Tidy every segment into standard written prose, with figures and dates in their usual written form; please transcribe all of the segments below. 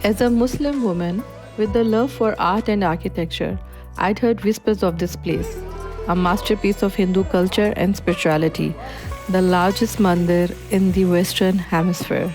As a Muslim woman with a love for art and architecture, I'd heard whispers of this place, a masterpiece of Hindu culture and spirituality, the largest mandir in the Western Hemisphere.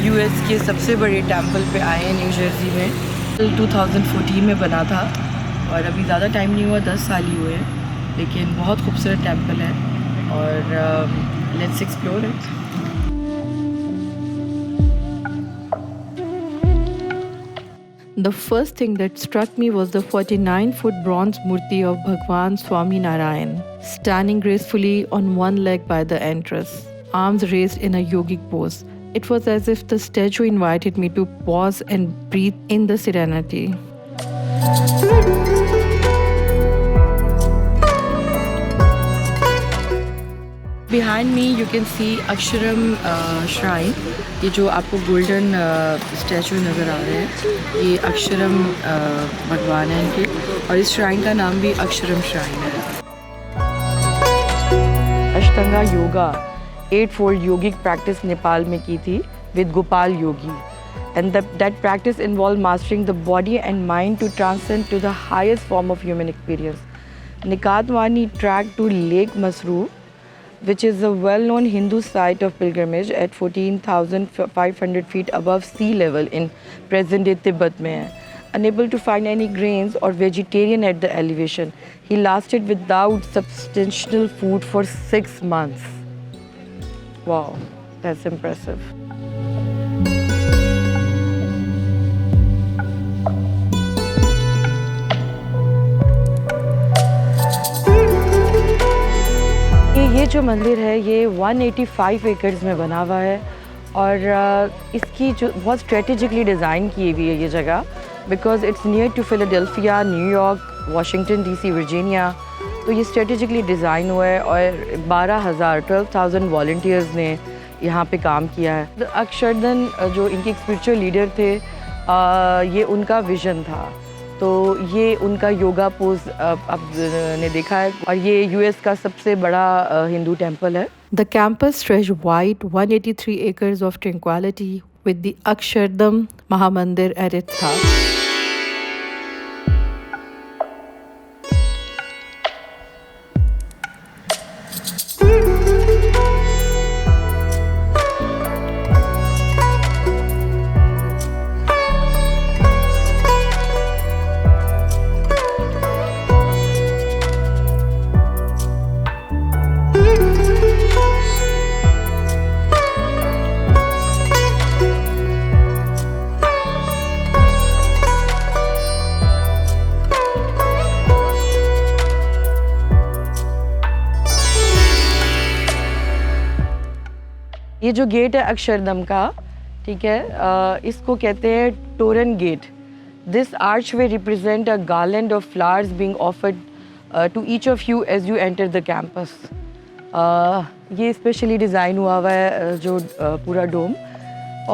US के सबसे बड़े temple पे आए हैं new Jersey में। 2014 में बना था और अभी ज़्यादा टाइम नहीं हुआ, 10 साल ही हुए हैं, लेकिन बहुत खूबसूरत टेंपल है और let's explore it. The first thing that struck me was the 49-foot bronze murti of Bhagwan Swami Narayan, standing gracefully on one leg by the entrance, arms raised in a yogic pose. It was as if the statue invited me to pause and breathe in the serenity. Behind me you can see Aksharam shrine। ये जो आपको golden statue नज़र आ रहे हैं, ये अक्षरम भगवान हैं इनके, और इस श्राइन का नाम भी अक्षरम श्राइन है। अष्टांगा yoga 8-fold yogic practice Nepal में की थी with Gopal Yogi, and that practice involved mastering the body and mind to transcend to the highest form of human experience. Nikatwani track to Lake Masrur, which is a well-known Hindu site of pilgrimage at 14,500 feet above sea level in present-day Tibet में है. Unable to find any grains or vegetarian at the elevation, he lasted without substantial food for 6 months. Wow, that's impressive. ये जो मंदिर है ये 185 एकड़ में बना हुआ है और इसकी जो बहुत स्ट्रेटेजिकली डिज़ाइन की हुई है ये जगह, because it's near to Philadelphia, New York, Washington DC, Virginia. तो ये स्ट्रेटेजिकली डिज़ाइन हुआ है और 12,000 वॉल्टियर्स ने यहाँ पे काम किया है। अक्षरधन जो इनके स्पिरिचुअल लीडर थे, ये उनका विज़न था, तो ये उनका योगा पोज आपने देखा है, और ये यूएस का सबसे बड़ा हिंदू टेम्पल है। The campus stretched wide 183 acres of tranquility with the Akshardham Mahamandir at its heart. ये जो गेट है अक्षरधम का, ठीक है, इसको कहते हैं toran gate. This archway represent a garland of flowers being offered to each of you as you enter the campus. ये स्पेशली डिज़ाइन हुआ है जो पूरा डोम,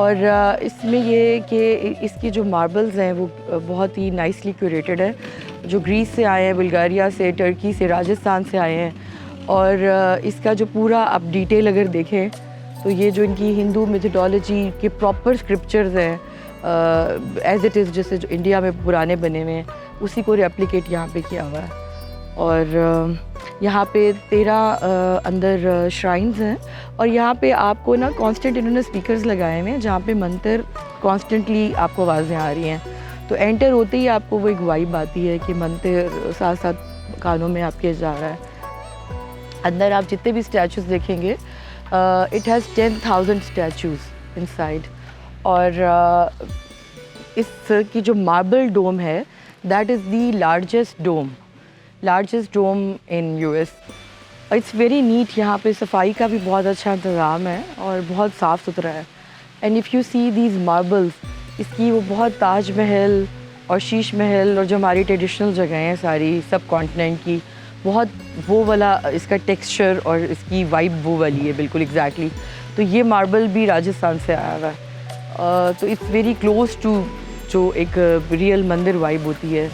और इसमें ये कि इसकी जो मार्बल्स हैं वो बहुत ही नाइसली क्यूरेटेड है, जो ग्रीस से आए हैं, बुल्गारिया से, टर्की से, राजस्थान से आए हैं। और इसका जो पूरा आप डिटेल अगर देखें तो ये जो इनकी हिंदू मिथोलॉजी के प्रॉपर स्क्रिप्चर्स हैं एज इट इज़, जैसे जो इंडिया में पुराने बने हुए हैं, उसी को रेप्लिकेट यहाँ पे किया हुआ है। और यहाँ पे 13 अंदर श्राइन्स हैं, और यहाँ पे आपको ना कांस्टेंट इन्होंने स्पीकर्स लगाए हुए हैं जहाँ पे मंत्र कॉन्स्टेंटली आपको आवाज़ें आ रही हैं। तो एंटर होते ही आपको वो एक वाइब आती है कि मंत्र साथ साथ कानों में आपके जा रहा है। अंदर आप जितने भी स्टैचूज़ देखेंगे, इट हैज़ 10,000 स्टैचूज़ इनसाइड, और इसकी जो मार्बल डोम है that is the largest dome in US. It's very neat. यहाँ पे सफाई का भी बहुत अच्छा इंतज़ाम है और बहुत साफ़ सुथरा है। And if you see these marbles, इसकी वो बहुत ताज महल और शीश महल और जो हमारी ट्रेडिशनल जगह हैं सारी सब कॉन्टिनेंट की, बहुत वो वाला इसका टेक्सचर और इसकी वाइब वो वाली है बिल्कुल एग्जैक्टली। तो ये मार्बल भी राजस्थान से आया हुआ है, तो इट्स वेरी क्लोज टू जो एक रियल मंदिर वाइब होती है।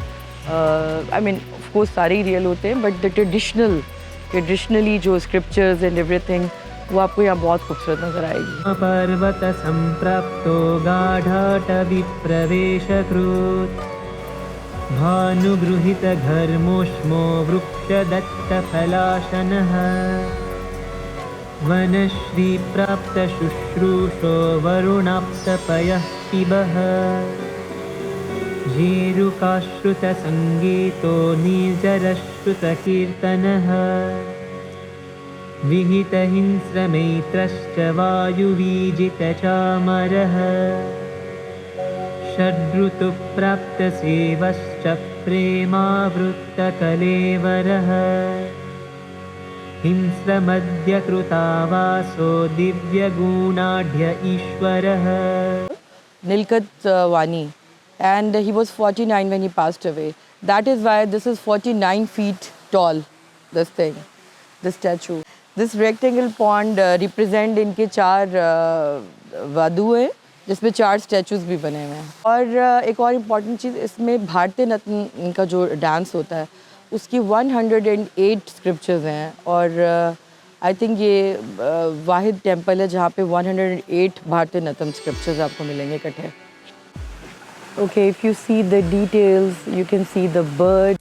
आई मीन ऑफ कोर्स सारे ही रियल होते हैं, बट द ट्रेडिशनली जो स्क्रिप्चर्स एंड एवरीथिंग वो आपको यहाँ बहुत खूबसूरत नज़र आएगी। पर्वतसम्प्राप्तो गाढाटविप्रवेशकृत् भानुगृहीतघर्मोष्मो वृक्षदत्तफलाशनः वनश्रीप्राप्तशुश्रूषो वरुणाप्तपयः पिबः झेरुकाश्रुतसङ्गीतो निर्जरश्रुतकीर्तनः विहितहिंस्रमैत्रश्च वायुवीजितचामरः षड्ऋतुप्राप्तसेवश्च प्रेमावृत्तकलेवरः हिंस्रमध्यकृतावासो दिव्यगुणाढ्य ईश्वरः Nilkat Wani, and he was 49 when he passed away. That is why this is 49 feet tall, this thing, this statue. This rectangle pond represent इनके 4 वादू हैं जिसमें 4 स्टैचूज भी बने हुए हैं। और एक और इम्पॉर्टेंट चीज़, इसमें भारतीनाट्यम इनका जो डांस होता है उसकी 108 स्क्रिप्चर्स हैं। और आई थिंक ये वाहिद टेम्पल है जहाँ पे 108 भारतीनाट्यम स्क्रिप्चर्स आपको मिलेंगे इकट्ठे। Okay, if you see the details you can see the bird.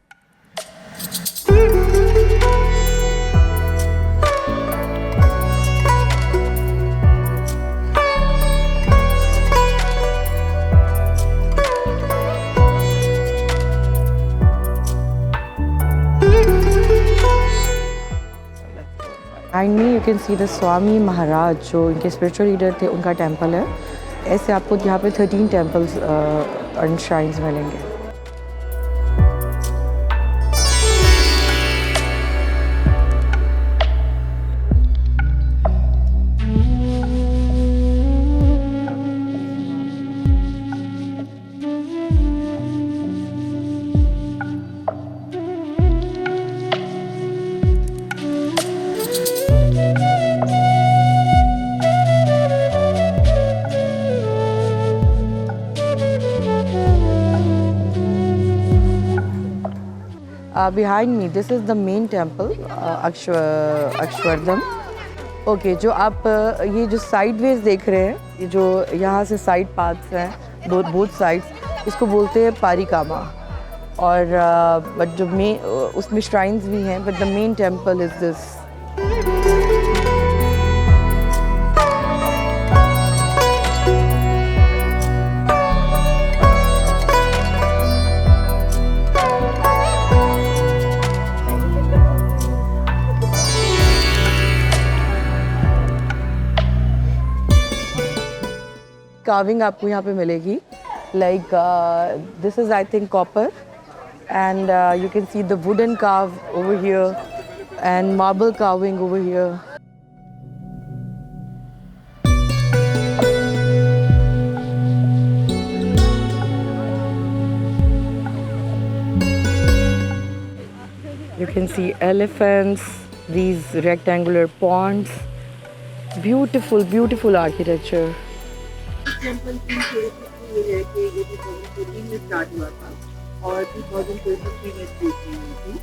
Behind me you can see the Swami Maharaj, जो इनके स्पिरिचुअल लीडर थे, उनका टेम्पल है। ऐसे आपको यहाँ पे 13 टेम्पल्स एंड श्राइन्स मिलेंगे। Behind me, this is the main temple, Akshardham. Okay, जो आप ये जो साइडवेज देख रहे हैं, ये जो यहाँ से साइड पाथ्स हैं, बोथ साइड्स, इसको बोलते हैं पारिकामा। और बट जो उसमें श्राइन्स भी हैं, but the main temple is this. Carving आपको यहाँ पे मिलेगी, like this is I think copper, and you can see the wooden carve over here and marble carving over here. You can see elephants, these rectangular ponds, beautiful, beautiful architecture. Temple की थोड़ी ये है कि ये 2014 में start हुआ था और 2023 में स्टार्ट हुई थी।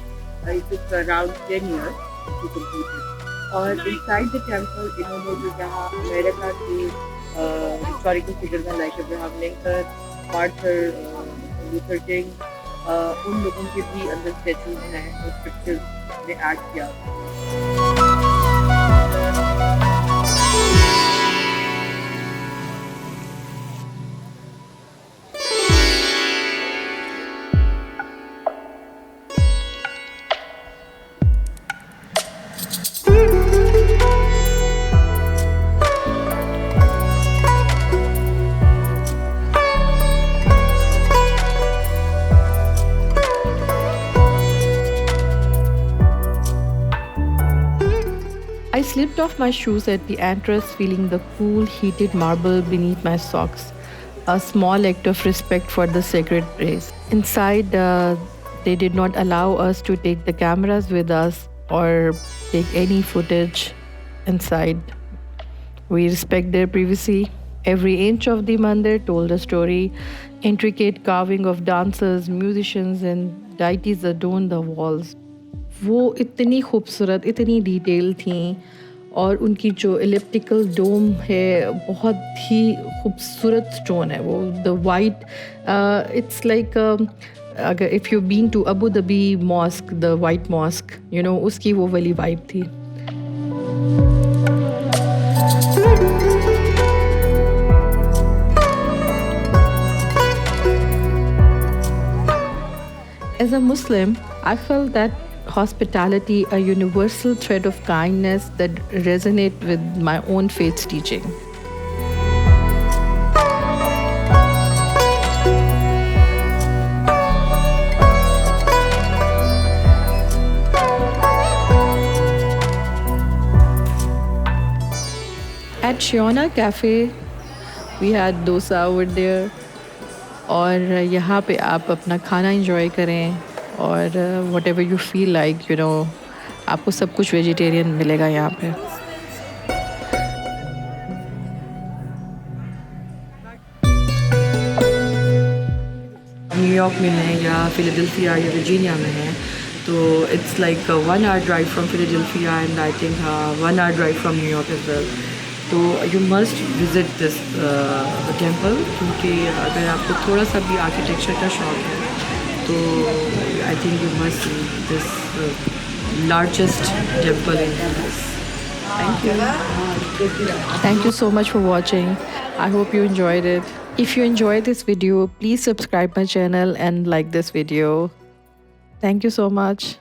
It took around 10 years to complete it. और इनसाइड द टेम्पल इन्होंने जो जहाँ अमेरिका के हिस्टोरिकल फिगर्स हैं like Abraham Lincoln, Martin Luther King, उन लोगों के भी अंदर स्टैचूज हैं और स्क्रिप्चर्स ने ऐड किया। I slipped off my shoes at the entrance, feeling the cool, heated marble beneath my socks, a small act of respect for the sacred place. Inside, they did not allow us to take the cameras with us or take any footage inside. We respect their privacy. Every inch of the mandir told a story. Intricate carving of dancers, musicians, and deities adorned the walls. वो इतनी खूबसूरत, इतनी detail थी और उनकी जो elliptical डोम है बहुत ही खूबसूरत स्टोन है वो, द वाइट, इट्स लाइक अगर if you been to Abu Dhabi mosque, the white mosque, you know, उसकी वो वाली वाइब थी. As a Muslim, I felt that hospitality a universal thread of kindness that resonate with my own faith's teaching. At Shiona Cafe, we had dosa over there. और यहाँ पे आप अपना खाना इंजॉय करें और what ever you feel like, you know, आपको सब कुछ वेजिटेरियन मिलेगा यहाँ पे. न्यूयॉर्क में हैं या फिलाडेल्फिया या वर्जीनिया में हैं तो it's like 1 hour drive from Philadelphia and I think 1 hour drive from New York as well. तो you must visit this temple, क्योंकि अगर आपको थोड़ा सा भी आर्किटेक्चर का शौक है तो I think you must see this largest temple in US. Thank you so much for watching. I hope you enjoyed it. If you enjoyed this video, please subscribe my channel and like this video. Thank you so much.